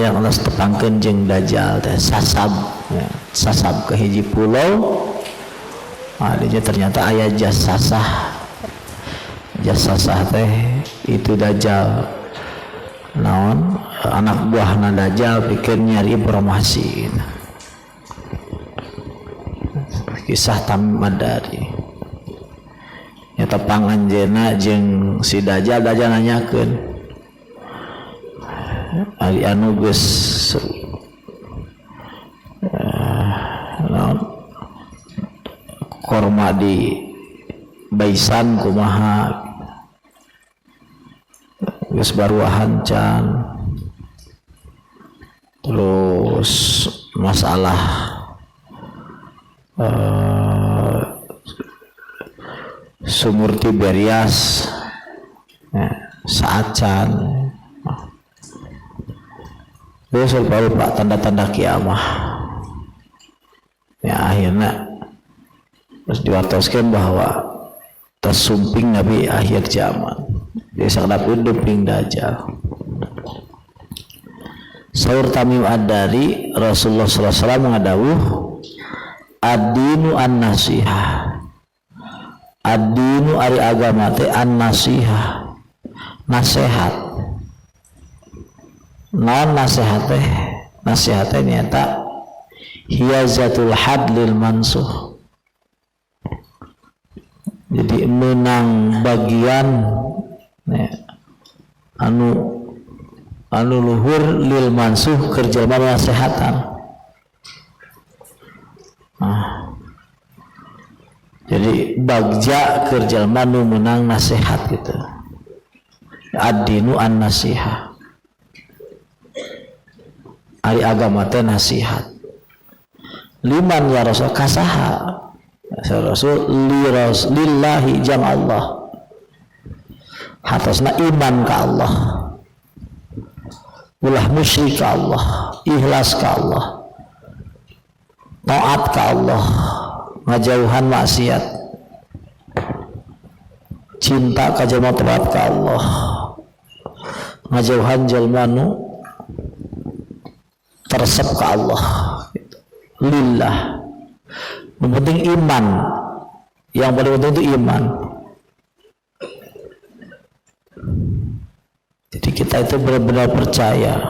hayang Allah tepangkeun jeung Dajjal teh sasab ya, sasab ke hiji pulau. Dia ternyata aya jasasah teh itu Dajjal naon anak buahna Dajjal pikeun nyari informasi. Kisah Tamim Ad-Dari nyata panganjeunna jeung si Dajjal nanyakeun ari anu geus korma di baisan kumaha geus baruahan can terus masalah sumur Tiberias saat can terus lupa tanda-tanda kiamah ya akhirnya terus diwatoskan bahwa tersumping Nabi akhir zaman jadi sakdap uduping Dajjal. Saur Tamim Ad-Dari Rasulullah SAW mengadawuh ad-dinu an-nasihah, ad-dinu ari agama teh an-nasihah, nasihat. Non nasihat teh nyata hiyazatul hadlil mansuh, jadi menang bagian anu luhur lil mansuh kerja nasihatan. Jadi bagja kerja nu menang nasihat gitu. Ad-dinu an-nasihah, ari agama teh nasihat. Liman ya Rasul kasaha Rasul lillahi jam Allah hatasna iman ka Allah, ulah musyrik ka Allah, ikhlas ka Allah, taat ka Allah, ngajauhan maksiat, cinta ka jalma taat ka Allah, ngajauhan jalma nu tersep ka Allah. Lillah. Yang penting iman. Yang paling penting itu iman. Jadi kita itu benar-benar percaya.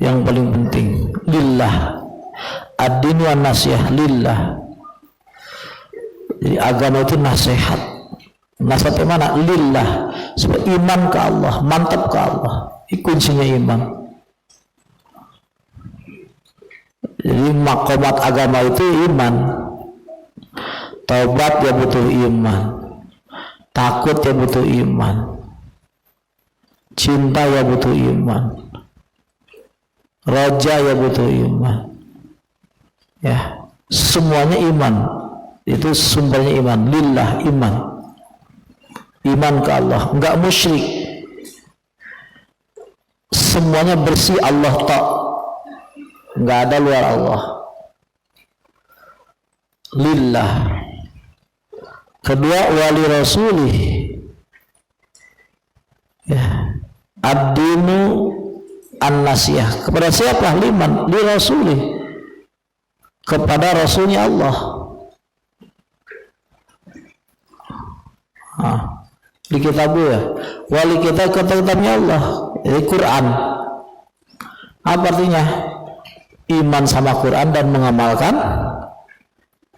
Yang paling penting lillah. Ad-dinu an-nasihah lillah. Jadi agama itu nasihat. Nasihat yang mana? Lillah. Sebab iman ke Allah, mantap ke Allah. Itu kuncinya iman. Jadi makomat agama itu iman. Taubat ya butuh iman, takut ya butuh iman, cinta ya butuh iman, raja ya butuh iman. Ya, semuanya iman. Itu sumbernya iman. Lillah, iman. Iman ke Allah, enggak musyrik. Semuanya bersih Allah tak. Enggak ada luar Allah. Lillah. Kedua, wali rasulih. Ya. Ad-dinu an-nasihah. Kepada siapa? Liman, li rasulih. Kepada rasulnya Allah. Di kitab ya. Wali kita kitabnya Allah. Jadi Quran. Apa artinya? Iman sama Quran dan mengamalkan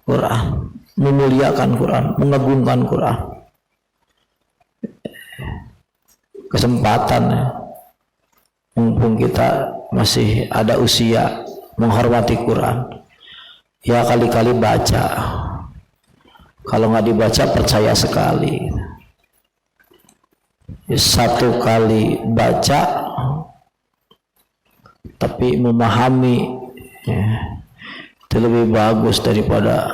Quran, memuliakan Quran, mengagungkan Quran. Kesempatan ya, mumpung kita masih ada usia menghormati Quran, ya kali-kali baca. Kalau nggak dibaca percaya sekali. Satu kali baca tapi memahami ya, itu lebih bagus daripada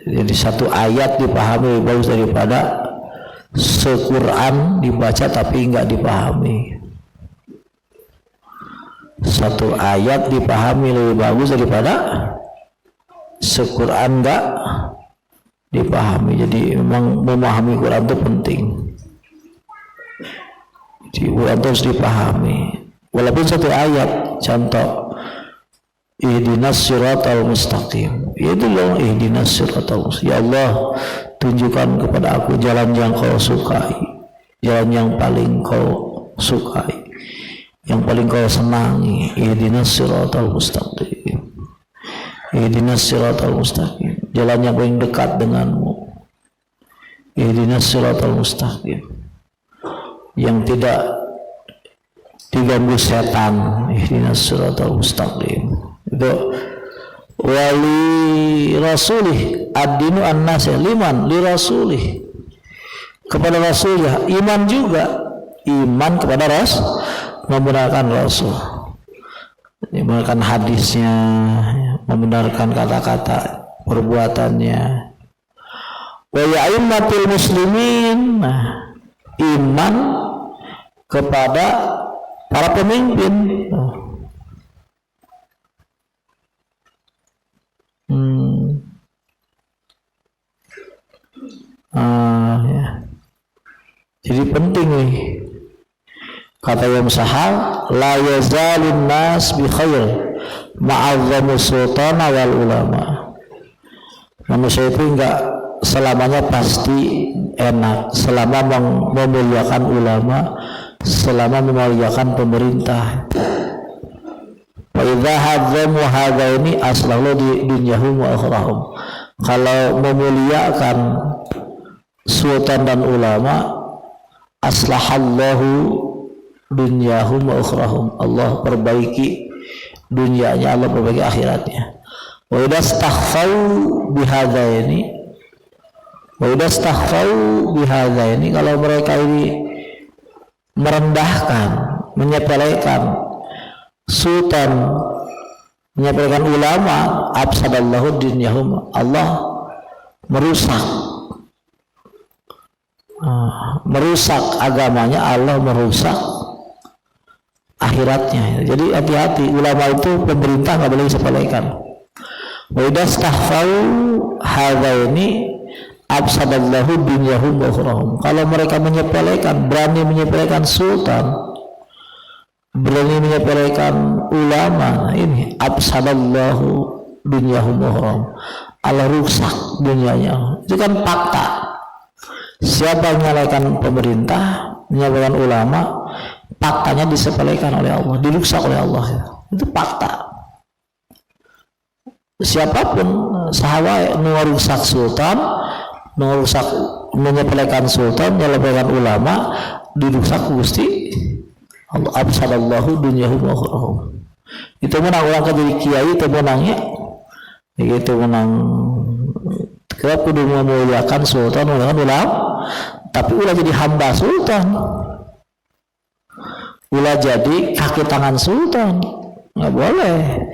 jadi satu ayat dipahami lebih bagus daripada se-Quran dibaca tapi enggak dipahami. Satu ayat dipahami lebih bagus daripada se-Quran enggak dipahami. Jadi memang memahami Quran itu penting. harus dipahami. Walaupun satu ayat, contoh ihdinas siratal mustaqim, itu loh ihdinas siratal mustaqim. Ya Allah, tunjukkan kepada aku jalan yang kau sukai, jalan yang paling kau sukai, yang paling kau senangi. Ihdinas siratal mustaqim, ihdinas siratal mustaqim, jalan yang paling dekat denganmu. Ihdinas siratal mustaqim, yang tidak diganggu setan. Ihdinas siratal mustaqim. Itu wali rasulih ad-dinu an-nasih liman li rasulih, kepada rasulnya. Iman juga, iman kepada rasul, membenarkan rasul, membenarkan hadisnya, membenarkan kata-kata perbuatannya. Wa ya'immatul muslimin, iman kepada para pemimpin. Ya. Jadi penting nih, kata Imam Sahal, la yazalun nas bi khair ma'azzamu sultana wal ulama. Manusia itu enggak selamanya pasti enak selama memuliakan ulama, selama memuliakan pemerintah. Wa idza hadzamu hadaini aslahu di dunyahum wa akhrahum. Kalau memuliakan sultan dan ulama, aslahallahu dunyahum wa akhrahum. Allah perbaiki dunianya, Allah perbaiki akhiratnya. Wa idza staghfau bihadaini, wa idza staghfau bihadaini, kalau mereka ini merendahkan, menyepelekan sultan, menyepelekan ulama, afsadallahu dunyahum, Allah merusak agamanya, Allah merusak akhiratnya. Jadi hati-hati, ulama itu pemerintah nggak boleh disepelekan. Wa idza stahfau hadaini afsadallahu dunyahum wa akhrahum. Kalau mereka menyepelekan, berani menyepelekan sultan, berani menyepelekan ulama, nah ini afsadallahu dunyahum wa akhrahum, Allah rusak dunianya. Itu kan fakta. Siapa yang menyalahkan pemerintah, menyalahkan ulama, faktanya disepelekan oleh Allah, dirusak oleh Allah. Itu fakta. Siapapun sahabat merusak sultan, merusak, menyepelekan sultan, menyepelekan ulama, dirusak Gusti Allah. Absadallahu dunyahum wa akhrahum. Itu menang orang jadi kiai, itu menangnya itu menang. Kita kudu memuliakan sultan, memuliakan ulama, tapi ulah jadi hamba sultan, ulah jadi kaki tangan sultan, nggak boleh.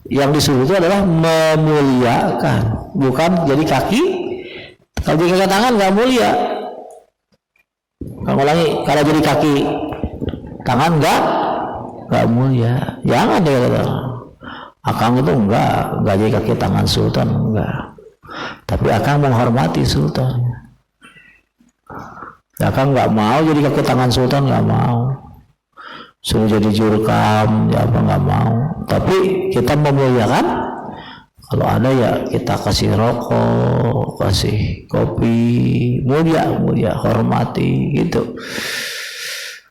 Yang disuruh itu adalah memuliakan, bukan jadi kaki. Kalau jadi kaki tangan nggak mulia. Kalau ulangi, kalau jadi kaki tangan nggak mulia. Jangan dia kata, akang itu enggak jadi kaki tangan sultan, enggak. Tapi akang menghormati sultan. Akang nggak mau jadi kaki tangan sultan, nggak mau. Suruh jadi jurkam, ya apa nggak mau. Tapi kita memuliakan. Kalau ada ya kita kasih rokok, kasih kopi, mulia, hormati gitu.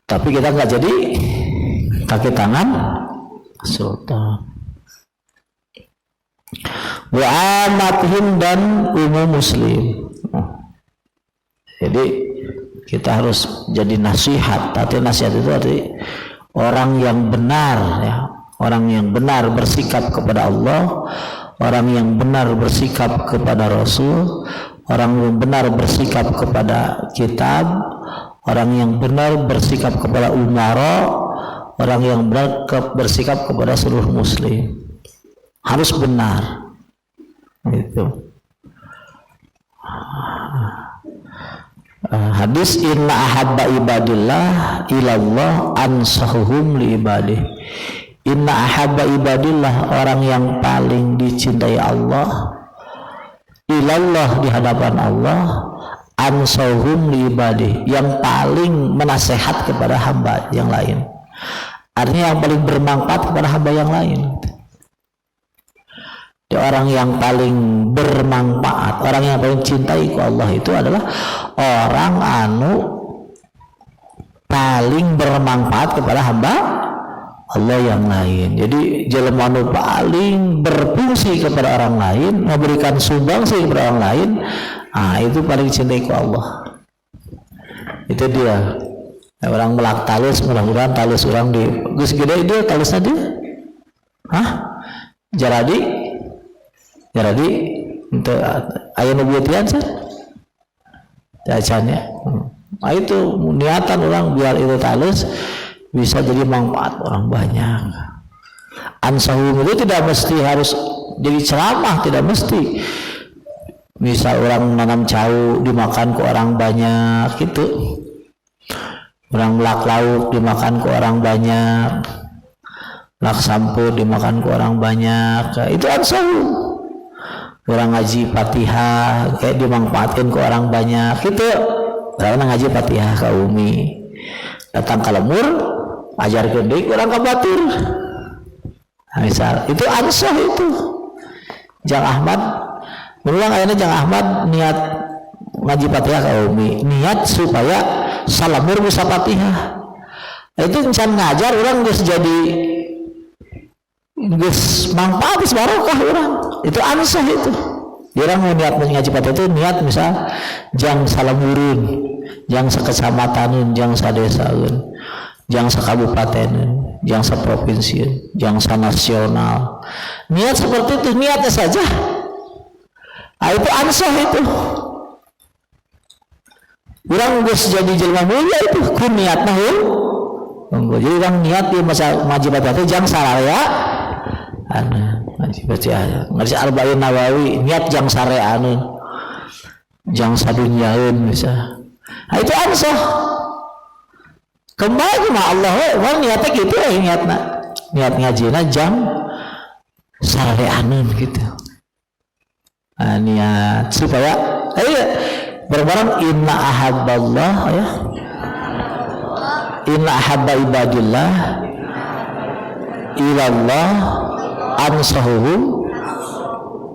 Tapi kita nggak jadi kaki tangan sultan. Wa'amatihim, dan umum muslim. Jadi kita harus jadi nasihat. Tapi nasihat itu arti orang yang benar, ya, orang yang benar bersikap kepada Allah, orang yang benar bersikap kepada Rasul, orang yang benar bersikap kepada kitab, orang yang benar bersikap kepada umara, orang yang benar bersikap kepada seluruh muslim. Harus benar. Itu. Hadis inna ahabba ibadillah ilallah ansahuhum li ibadih. Inna ahabba ibadillah, orang yang paling dicintai Allah, ilallah, di hadapan Allah, ansauhum li ibadi, yang paling menasehat kepada hamba yang lain. Artinya yang paling bermanfaat kepada hamba yang lain. Orang yang paling bermanfaat, orang yang paling cintai ku Allah itu adalah orang anu paling bermanfaat kepada hamba Allah yang lain. Jadi jelema anu paling berfungsi kepada orang lain, memberikan sumbangsi kepada orang lain, itu paling cintai ku Allah. Itu dia. Orang melak talus, mudah-mudahan talus orang di geus gede dia talusna dia. Jadi itu aya nu bieutean sih. Jajannya. Itu niatan orang biar itu talus bisa jadi manfaat orang banyak. Ansahum itu tidak mesti harus jadi ceramah, tidak mesti. Misal orang nanam jauh dimakan ke orang banyak gitu. Orang melak lauk dimakan ke orang banyak. Lak sampo dimakan ke orang banyak. Itu ansahum. Orang ngaji Fatihah kayak dimanfaatkan ke orang banyak gitu. Orang ngaji Fatihah ke Umi, datang ke lemur ajar gede orang ke batur. Misal itu ansah itu. Jang Ahmad berulang ayatnya Jang Ahmad niat ngaji Fatihah ke Umi, niat supaya salamur bisa Fatihah. Itu insan ngajar orang geus jadi geus manfaat geus barokah orang. Itu ansah itu. Orang mau niat ngaji Fatihah itu niat misal jang salamurun, jang sakecamataneun, jang sadesaeun, jang sakabupateneun, jang saprovinsiun, jang sanasional. Niat seperti itu, niatnya saja. Itu ansah itu. Orang geus jadi jelema mulia itu ku niatna jadi orang niat di masa ngaji Fatihah itu jang sararea ngaji arba'in nawawi niat jang sareaneun jang sadunyaeun bisa. Itu ansah kembali mah Allah niatnya gitu niat ngajina jang sareaneun gitu. Niat supaya bareng-bareng inna ahabballah ya inna ahabba ibadillah ilallah ansahuhum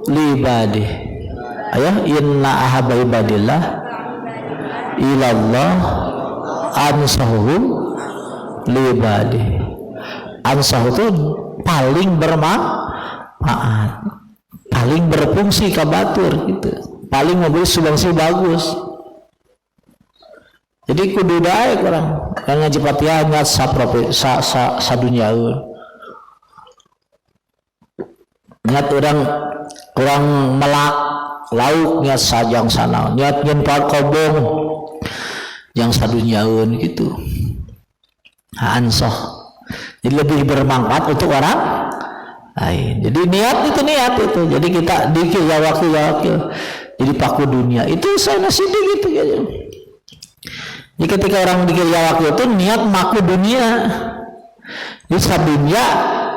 libadih. Inna ahabba ibadillah ilallah ansahuhum libadih. Ansah itu paling bermanfaat, paling berfungsi kabatur gitu, paling memberi sumbangsi bagus. Jadi kudu daek orang yang ngaji Fatihah niat sadunyaeun. Niat orang melak lauk niat sajang sana, niat nyen kobong yang sadunyaeun gitu. Ansah. Jadi lebih bermanfaat untuk orang lain. Jadi niat itu. Jadi kita dikir ya wakil. Jadi paku dunia itu saya nasidik gitu ya. Jadi ketika orang dikir ya wakil itu niat maku dunia. Di sadunya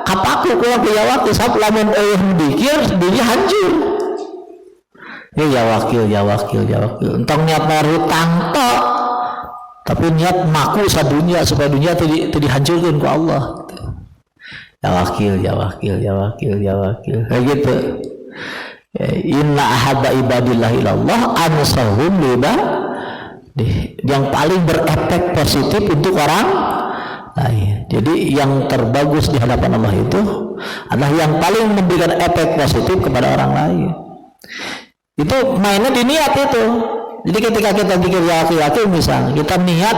kapaku kurang ke ya wakil sab lamun dikir dunia hancur. Ya wakil. Entong niat marutang tok. Tapi niat maku sadunya supaya dunia itu dihancurkan ku Allah. Ya wakil. Kayak gitu. Inna ahabba ibadillah ilallah ansahum libadih. Yang paling berefek positif untuk orang lain. Jadi yang terbagus di hadapan Allah itu adalah yang paling memberikan efek positif kepada orang lain. Itu mainnya di niat itu. Jadi ketika kita pikir yakin misalnya kita niat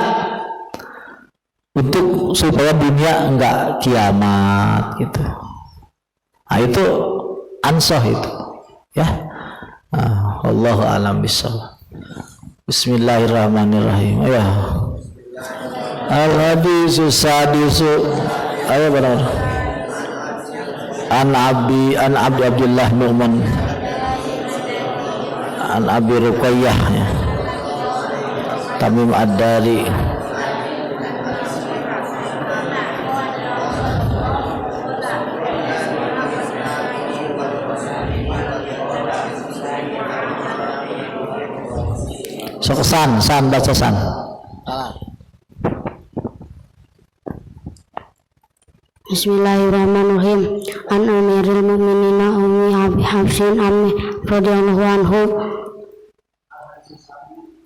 untuk supaya dunia enggak kiamat gitu. Itu ansah itu ya. Allahu a'lam bishawab. Bismillahirrahmanirrahim. Ya. Al-hadisu sadisu. Ayo benar. An Abdullah Nu'man an Abi Ruqayyah ya. Tamim Ad-Dari Sok san baca san. Bismillahirrahmanirrahim. An Amirul Mukminin Ummi Abi Hafsin Ammi radhiyallahu anhu.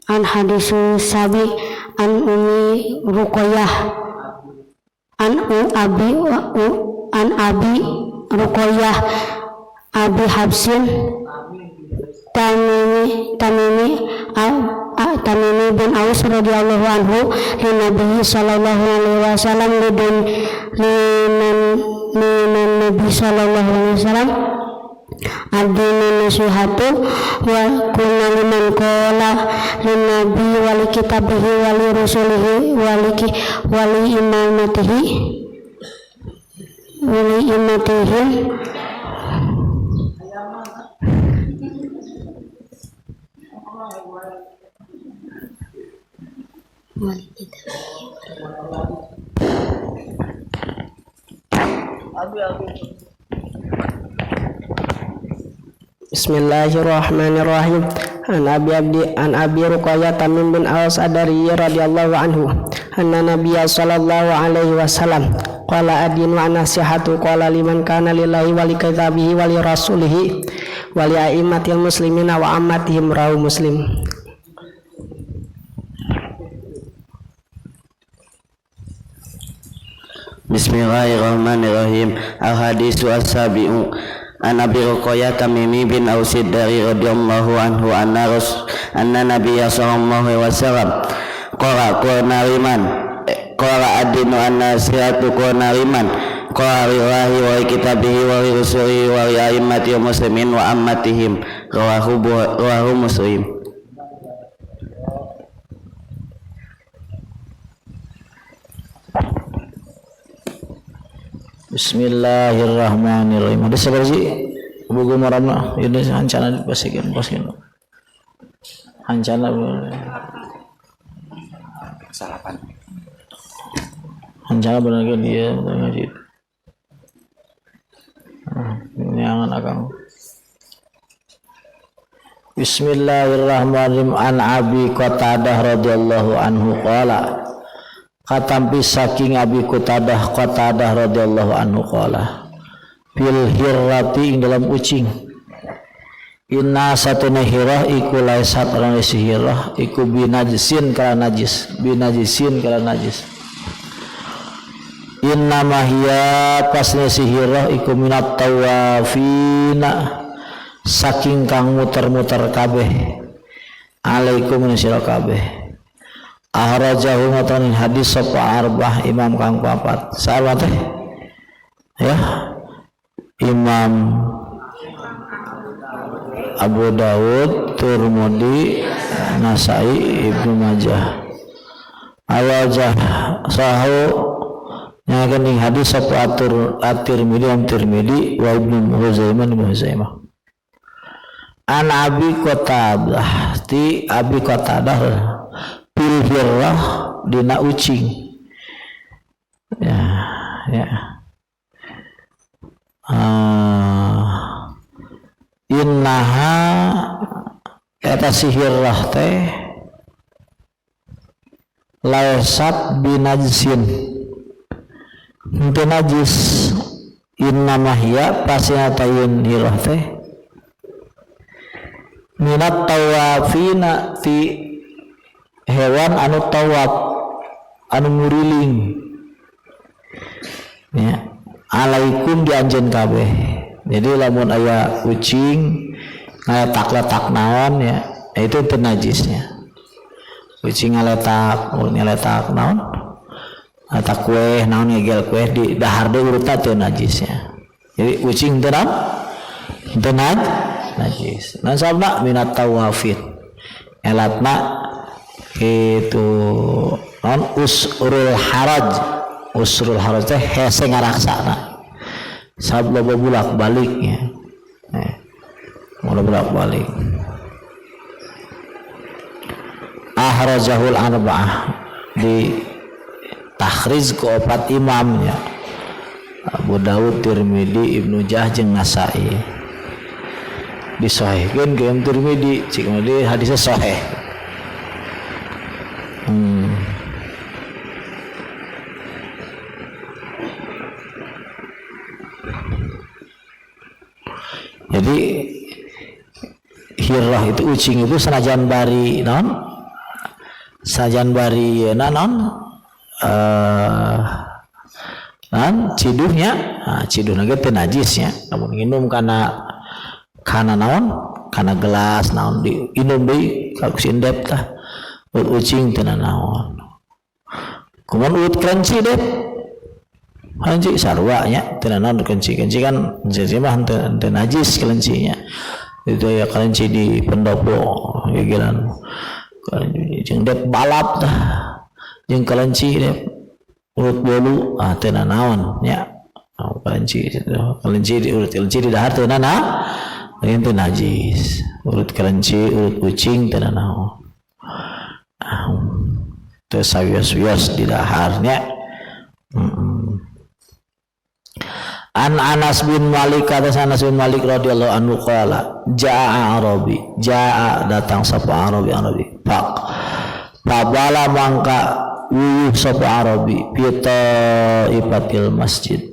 An hadisu sabi an Ummi Ruqayyah an Abi Ruqayyah Abi Hafsin Tamimi bin Aus radhiyallahu anhu li Nabi sallallahu alaihi wasallam lidun Nabi sallallahu alaihi wasallam adina nasihatu wa kunna liman qala lin nabi wali kitabihi wali rusulihi wali imamatihi Bismillahirrahmanirrahim. An Abi Ruqayyah Tamim bin Aus Adari radhiyallahu anhu anna Nabiyya sallallahu alaihi wasallam qala adin wa nasihatu qala liman kana lillahi wa li kitabihi wa li rasulihi wa li a'immatil muslimina wa ammatihim rawu Muslim. Bismillahirrahmanirrahim. Al-hadisu as-sabi'u an Abi Ruqayyah Tamimi bin Aus dari radhiyallahu anhu anna Nabiyya sallallahu alaihi wasallam qala liman qala adinu an-nasihatu qala liman qala lillahi wa kitabihi wa rusulihi wa a'immatil muslimin wa ammatihim rawahu Muslim. Bismillahirrahmanirrahim. Ada sabar sih buku marana ini hancana dipasikan hancana Salapan. hancana benar kan dia ngaji ini angan akang. Bismillahirrahmanirrahim. An Abi Qatadah radhiyallahu anhu qala katampi saking Abi Qatadah radhiyallahu anhu qala fil hirrati ing dalam ucing inna satuna hirah iku laisat orang hirah iku binajisin kala najis inna mahya pasne hirah iku minat tawafina saking kang muter-muter kabeh alaikum sira kabeh. Ahrajahu matanin hadis sapa arbah imam kang papat sahabat ya Imam Abu Dawud, Tirmidzi, Nasai, Ibnu Majah. Awajah sahu nyakening hadis sapa At-Tirmidzi wa Ibnu Huzaimah. An Abi Qatadah ti Abi Qatadah pilhirah dina ucing innaha eta sihirah teh laisat binajsin henteu najis innamahya pasina tayun hirah teh minat tawafina ti hewan anu tawaf anu nguriling ya alaikum dianjeun kabeh. Jadi lamun aya kucing ngaletak-letak naon ya itu najisnya. Kucing ngaletak naon letak kue naon ngegel kue di dahar deui urutna teu najisnya. Jadi kucing teu najis. Nah sabna minat tawafin elatna itu non usrul haraj teh hese ngaraksana sabab bolak baliknya bolak balik ahrajahul arba'ah di takhriz ke opat imamnya Abu Dawud, Tirmidzi, Ibnu Jah jeung Nasai disahihkeun ke Tirmidzi cik di hadisnya sahih Jadi hirrah itu ucing itu senajan bari ciduhnya, ciduhna ge teu najisnya, namun nginum kana gelas naon di inum deui ka sindep tah ucing teu naon. Kumaha ut kelenci deh. Kelenci sarua nya teu naon kelenci kan jadi mah teu najis kelencinya. Itu ya kelenci di pendopo gegeran jeung dep balap tah jeung kelenci dep urut bolu teu naon nya. Kelenci di urut kelenci di dahar teu naon itu najis. Urut kelenci urut kucing teu naon. Teu sawios-wios di daharnya. An Anas bin Malik kata Anas bin Malik radhiyallahu anhu qala jaa Arabi datang sapa Arabi pak bala mangka wuyuh sapa Arabi pita ipatil masjid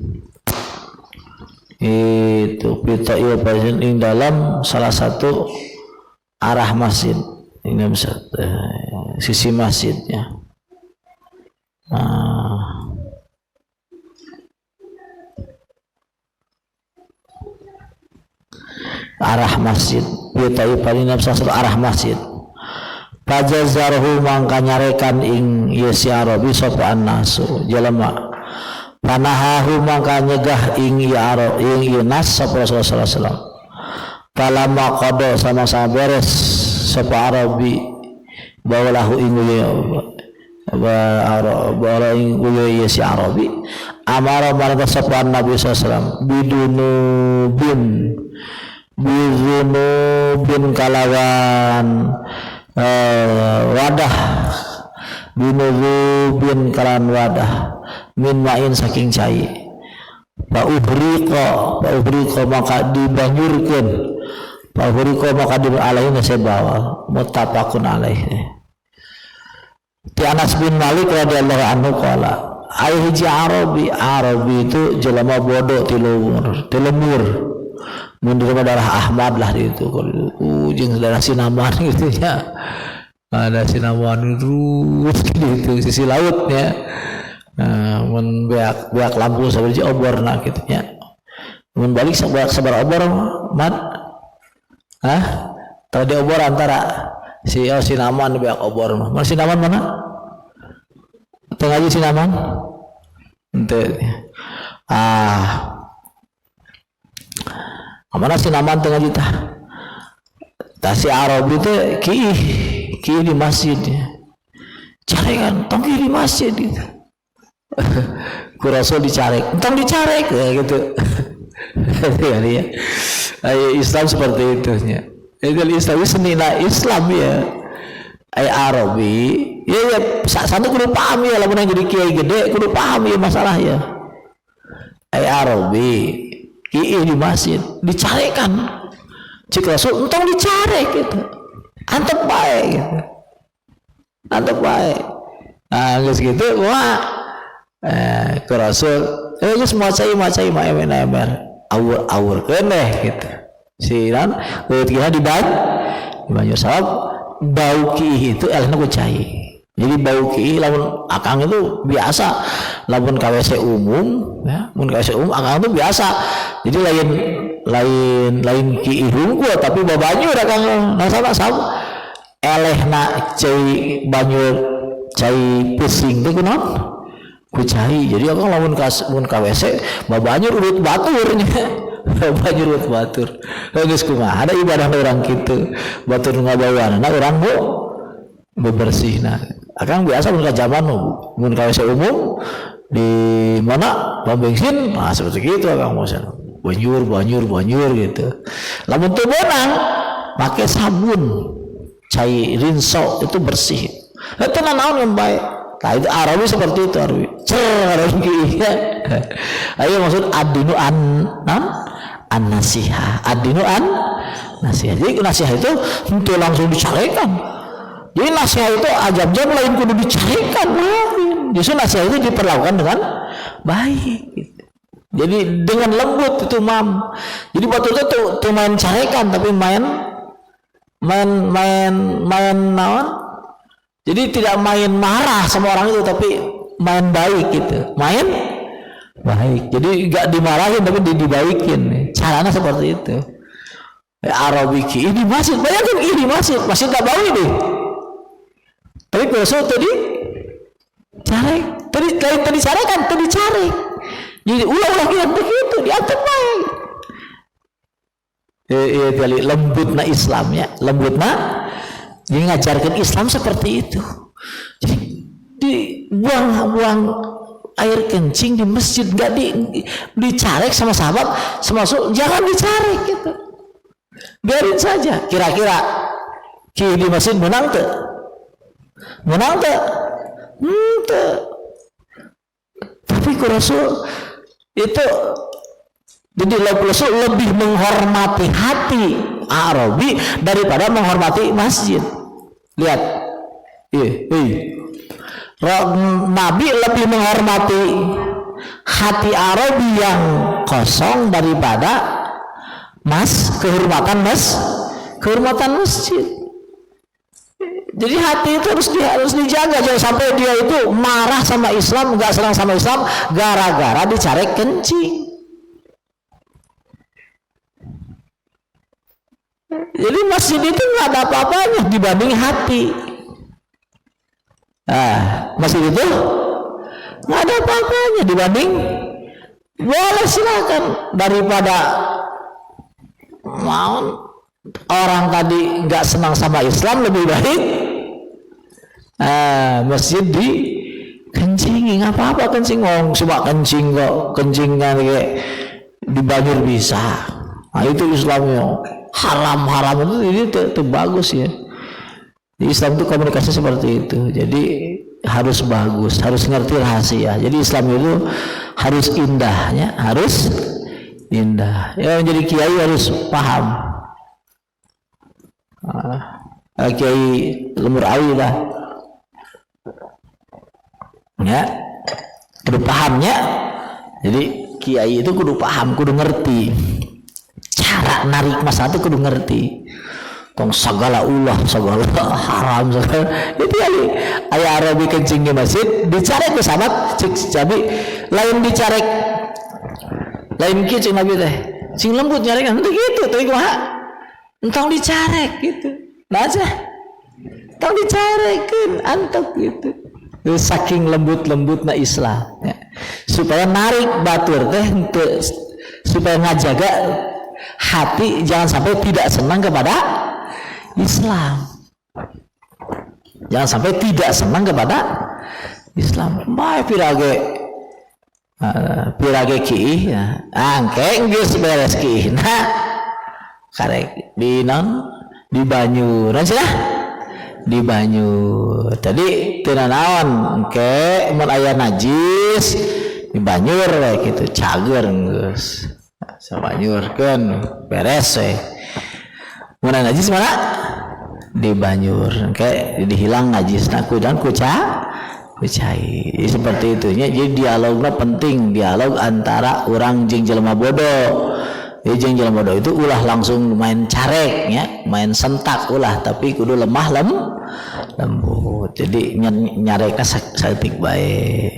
itu pita ipatil ing dalam salah satu arah masjid ini sisi masjidnya. Arah masjid pita ipatil salah satu arah masjid. Fajazarhu mangka nyarekan ing si Arabi sapa annasu jalema panahahu mangka nyegah ing nas sapa Rasulullah sallallahu alaihi wasallam. Kalama qada sama-sama beres sapa Arabi bawalahu ing si Arabi amara marga sapa Nabi sallallahu alaihi wasallam bidunubin kalawan wadah binubin kalan wadah min ma'in saking cai fa ubriqa maka dibanyurkeun fa ubriqa maka di alaihi sebawa muttafaqun alaihi. Ti Anas bin Malik radhiyallahu anhu qala hiji Arabi itu jelema bodoh ti lemur mundur darah Ahmad lah di itu jeung darah Sinaman gitu ya. Ada Sinaman terus gitu sisi lautnya. Mun beak lampu sabaraha oborna gitu nya. Mun balik sabar obor mat. Tadi obor antara Sinaman beak obor mah. Mana Sinaman mana? Tengah aja Sinaman. Ente. Mana Sinaman tengah juta. Si Arabi itu kiih di masjid. Carekan, tong kiih di masjid gitu. Ku Rasul dicarek, tong dicarek gitu. Ya. Islam seperti itu nya. Itu Islam senina Islam ya. Arabi, ya satu kudu paham ya lamun jadi kiai gede kudu paham ya masalah ya. Arabi kiih di masjid dicarekan cik Rasul entong dicarek gitu antep bae gitu geus gitu wah ke Rasul geus macai mah emer awur keneh gitu siran leuwih kira di banyu sabab bau kiih itu elehna ku cai. Jadi bau kiih lamun akang itu biasa lamun ka WC umum ya mun ka WC umum akang itu biasa. Jadi lain kiih hungkul tapi babanyu akang nasaba elehna cai banyu cai pusing teh kunaon ku cai. Jadi akang lamun ka WC babanyu urut baturnya banyu urut batur geus kumaha ada ibadah urang kitu batur ngabawana urang bebersihna. Akang biasa mun ka zaman mun ka WC umum di mana pom bensin seperti gitu akang mosan banjur gitu. Lamun teu beunang make sabun cai rinso itu bersih. Eta naon yang baik. Nah itu Arabi seperti itu Arabi. Ayo maksud ad-dinu an-nasihah. Ad-dinu an-nasihah. Jadi nasihat itu henteu langsung dicarekan. Jadi nasihat itu ajab-jab lain kudu dicarikan lain. Justru nasihat itu diperlakukan dengan baik. Gitu. Jadi dengan lembut itu mam. Jadi batu itu tuh main carekan tapi main naon. Jadi tidak main marah sama orang itu tapi main baik gitu. Main baik. Jadi enggak dimarahin tapi dibaikin. Caranya seperti itu. Arabiki ini masjid, bayangkan ini masjid Nabawi deh. Tapi kalau tadi carek, tadi carekan, tadi carek. Jadi ulang-ulang yang begitu diatur baik. Kali lembutna Islamnya, lembutna. Jadi ngajarkan Islam seperti itu. Jadi dibuang air kencing di masjid, gak dicarek sama sahabat, semasuk jangan dicarek gitu. Biarin saja. Kira-kira di masjid menang tuh? Menang tuh? Tapi Rasul itu jadi Rasul lebih menghormati hati Arabi daripada menghormati masjid. Lihat, Nabi lebih menghormati hati Arabi yang kosong daripada kehormatan masjid. Jadi hati itu harus dijaga, jangan sampai dia itu marah sama Islam, nggak senang sama Islam gara-gara dicarek kencing. Jadi masjid itu nggak ada apa-apanya dibanding hati. Masjid itu nggak ada apa-apanya dibanding, boleh silakan, daripada mau orang tadi nggak senang sama Islam lebih baik masjid di kencingi, nggak apa-apa kencing, coba kencing kok, kencingnya kayak di banjir bisa. Nah itu Islamnya haram itu bagus ya. Di Islam itu komunikasi seperti itu. Jadi harus bagus, harus ngerti rahasia. Jadi Islam itu harus indahnya, harus indah. Ya menjadi kiai harus paham. Kiai Lemur Awi lah. Ya, kudu pahamnya. Jadi kiai itu kudu paham, kudu ngerti. Cara narik masalah itu kudu ngerti. Tong segala ulah, segala haram, segala itu ayah Arabi kencing di masjid dicarek ke sahabat, tapi lain dicarek, lain kicing Nabi teh, sing lembut nyarek kan, gitu, tapi kumaha, entong dicarek gitu, aja, entong dicarekin, antep gitu, saking lembutna Islam, ya. Supaya narik batur teh, supaya ngajaga hati jangan sampai tidak senang kepada Islam, jangan sampai tidak senang kepada Islam. Baik pirage ki, angke geus beres ki, karek di Banyur, aja di Banyur. Tadi teu naon, engke mun aya najis di Banyur we kitu, cager geus. Sabanyurkeun beres we. Mun najis mana? Di Banyur, kayak dihilang najisna dan kucai. Seperti itu nya. Jadi dialognya penting, dialog antara orang jeung jelema bodoh. Jeung jelema bodoh itu ulah langsung main carek ya, main sentak ulah, tapi kudu lemah lembut. Jadi nyarekna saeutik bae.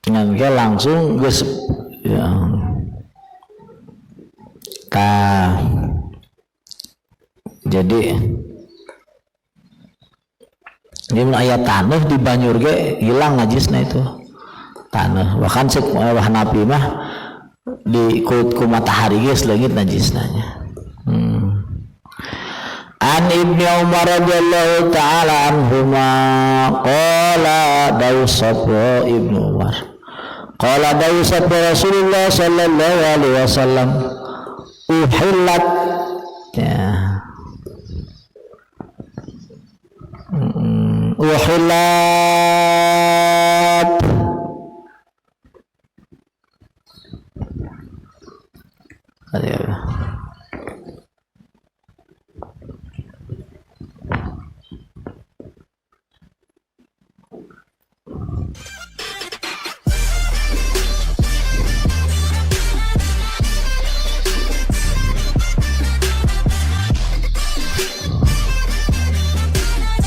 Nggak langsung geus ya. Jadi dia ayat tanah di Banyur ge hilang najisna itu tanah, bahkan cek Nabi mah di ku matahari geus leungit najisnanya. An Ibnu Umar radhiyallahu ta'ala anhuma qala dawsapa Ibnu Umar qala dawsapa Rasulullah sallallahu alaihi wasallam uhillat Ya. Uhillat. Ayo.